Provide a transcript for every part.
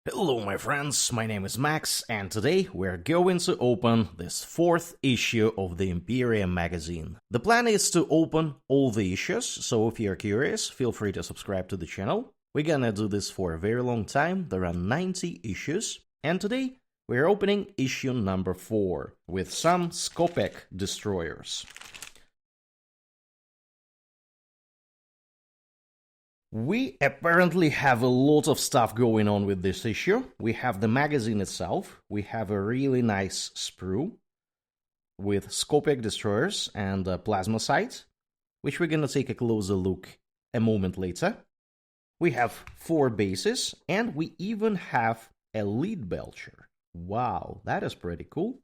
Hello my friends, my name is Max, and today we're going to open this 4th issue of the Imperium Magazine. The plan is to open all the issues, so if you're curious, feel free to subscribe to the channel. We're gonna do this for a very long time, there are 90 issues, and today we're opening issue number 4 with some Skorpekh Destroyers. We apparently have a lot of stuff going on with this issue. We have the magazine itself, we have a really nice sprue with Skorpekh Destroyers and plasma sight, which we're gonna take a closer look a moment later. We have 4 bases, and we even have a lead belcher. Wow, that is pretty cool.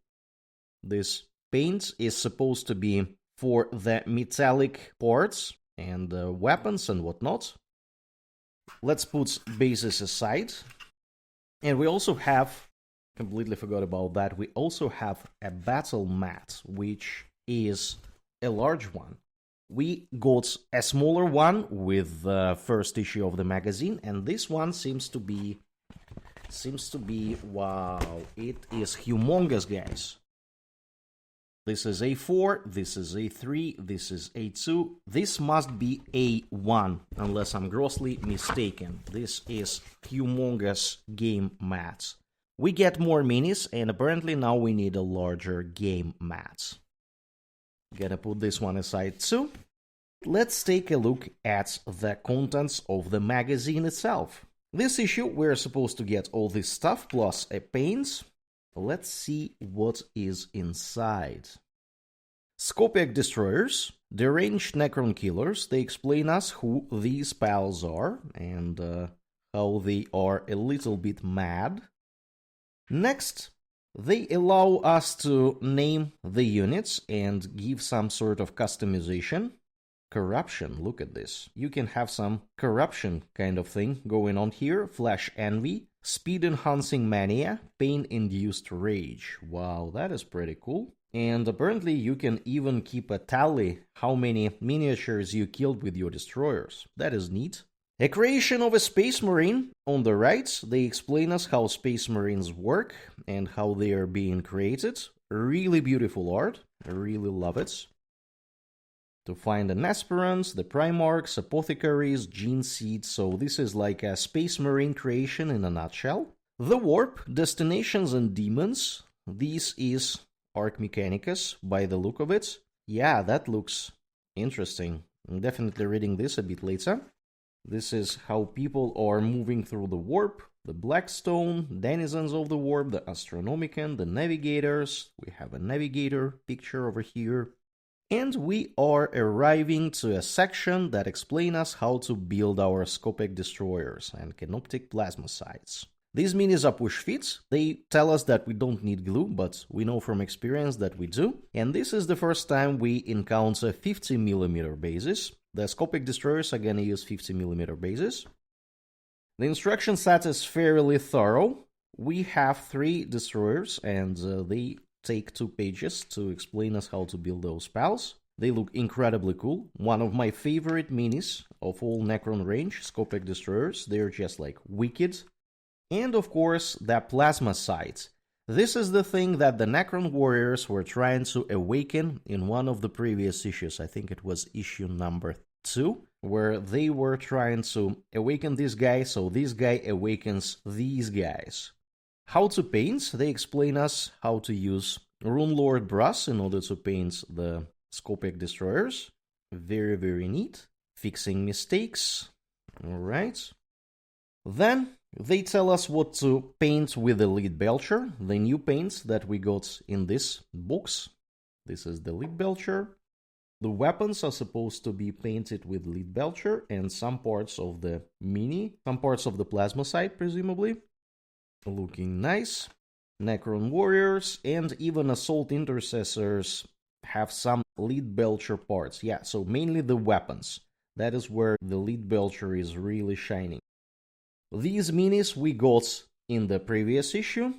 This paint is supposed to be for the metallic parts and weapons and whatnot. Let's put bases aside. And we also have, completely forgot about that, we also have a battle mat, which is a large one. We got a smaller one with the first issue of the magazine, and this one seems to be, wow, it is humongous, guys. This is A4, this is A3, this is A2, this must be A1, unless I'm grossly mistaken. This is humongous game mat. We get more minis, and apparently now we need a larger game mat. Gonna put this one aside too. Let's take a look at the contents of the magazine itself. This issue, we're supposed to get all this stuff, plus a paint. Let's see what is inside. Skorpekh Destroyers, deranged Necron killers. They explain us who these pals are and how they are a little bit mad. Next, they allow us to name the units and give some sort of customization. Corruption, look at this. You can have some corruption kind of thing going on here. Flash Envy, Speed Enhancing Mania, Pain Induced Rage. Wow, that is pretty cool. And apparently you can even keep a tally how many miniatures you killed with your destroyers. That is neat. A creation of a Space Marine. On the right, they explain us how Space Marines work and how they are being created. Really beautiful art. I really love it. To find an aspirants, the Primarchs, Apothecaries, Gene Seeds, so this is like a Space Marine creation in a nutshell. The Warp, Destinations and Demons. This is Arc Mechanicus by the look of it. Yeah, that looks interesting. I'm definitely reading this a bit later. This is how people are moving through the Warp. The Blackstone, Denizens of the Warp, the Astronomicon, the Navigators. We have a Navigator picture over here. And we are arriving to a section that explains us how to build our Skorpekh Destroyers and Canoptic Plasma Sights. These minis are push fits. They tell us that we don't need glue, but we know from experience that we do. And this is the first time we encounter 50mm bases. The Skorpekh Destroyers are gonna use 50mm bases. The instruction set is fairly thorough. We have 3 destroyers, and they take 2 pages to explain us how to build those pals. They look incredibly cool. One of my favorite minis of all Necron range, Skorpekh Destroyers. They're just like wicked. And of course, the plasma sight. This is the thing that the Necron warriors were trying to awaken in one of the previous issues. I think it was issue number 2, where they were trying to awaken this guy, so this guy awakens these guys. How to paint, they explain us how to use Runelord Brass in order to paint the Skorpekh Destroyers. Very, very neat. Fixing mistakes. Alright. Then they tell us what to paint with the lead belcher, the new paints that we got in this box. This is the lead belcher. The weapons are supposed to be painted with lead belcher and some parts of the mini, some parts of the plasma sight, presumably. Looking nice. Necron warriors and even assault intercessors have some lead belcher parts. Yeah, so mainly the weapons. That is where the lead belcher is really shining. These minis we got in the previous issue.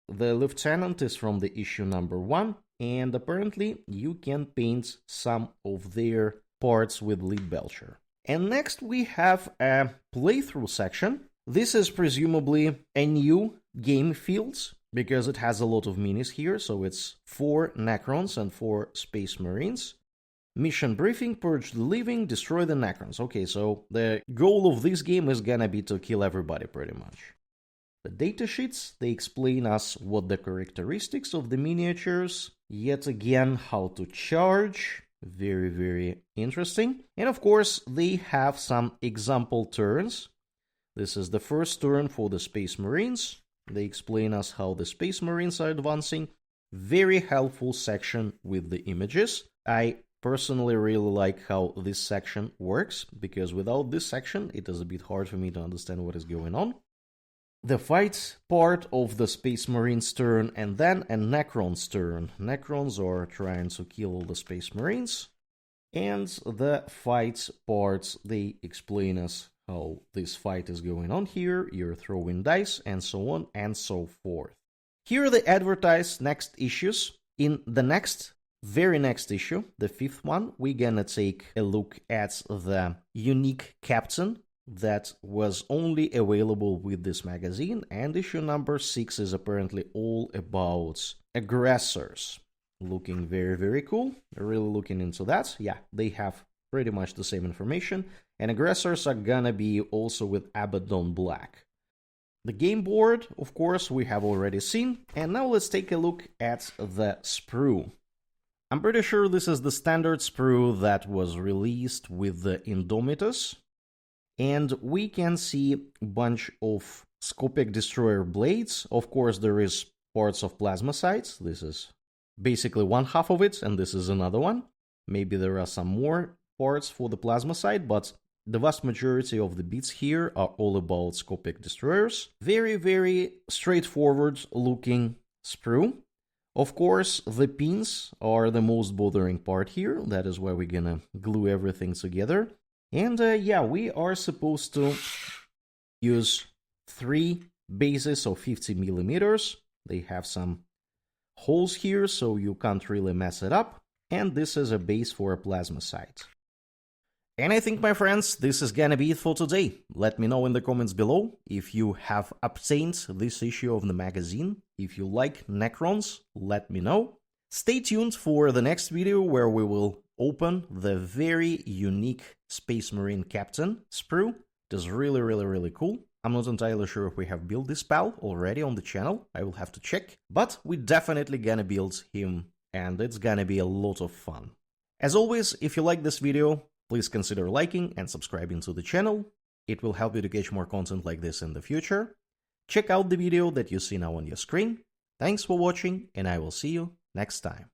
The lieutenant is from the issue number 1, and apparently you can paint some of their parts with lead belcher. And next we have a playthrough section. This is presumably a new game field, because it has a lot of minis here, so it's 4 Necrons and 4 Space Marines. Mission briefing, purge the living, destroy the Necrons. Okay, so the goal of this game is gonna be to kill everybody, pretty much. The datasheets, they explain us what the characteristics of the miniatures, yet again, how to charge, very, very interesting. And of course, they have some example turns. This is the first turn for the Space Marines. They explain us how the Space Marines are advancing. Very helpful section with the images. I personally really like how this section works, because without this section, it is a bit hard for me to understand what is going on. The fight part of the Space Marines turn, and then a Necron's turn. Necrons are trying to kill all the Space Marines. And the fight parts, they explain us how this fight is going on here. You're throwing dice, and so on and so forth. Here they advertise next issues. In the very next issue, the 5th one, we're gonna take a look at the unique captain that was only available with this magazine, and issue number 6 is apparently all about aggressors. Looking very, very cool. Really looking into that. Yeah, they have pretty much the same information, and aggressors are gonna be also with Abaddon Black. The game board, of course, we have already seen, and now let's take a look at the sprue. I'm pretty sure this is the standard sprue that was released with the Indomitus, and we can see a bunch of Skorpekh Destroyer blades. Of course, there is parts of plasmasites. This is basically one half of it, and this is another one. Maybe there are some more parts for the plasmasite, but the vast majority of the bits here are all about Skorpekh Destroyers. Very, very straightforward looking sprue. Of course, the pins are the most bothering part here. That is why we're gonna glue everything together. And yeah, we are supposed to use 3 bases of 50 millimeters. They have some holes here, so you can't really mess it up. And this is a base for a plasmasite. And I think, my friends, this is gonna be it for today. Let me know in the comments below if you have obtained this issue of the magazine. If you like Necrons, let me know. Stay tuned for the next video where we will open the very unique Space Marine Captain sprue. It is really, really, really cool. I'm not entirely sure if we have built this pal already on the channel. I will have to check. But we definitely gonna build him, and it's gonna be a lot of fun. As always, if you like this video, please consider liking and subscribing to the channel. It will help you to catch more content like this in the future. Check out the video that you see now on your screen. Thanks for watching, and I will see you next time.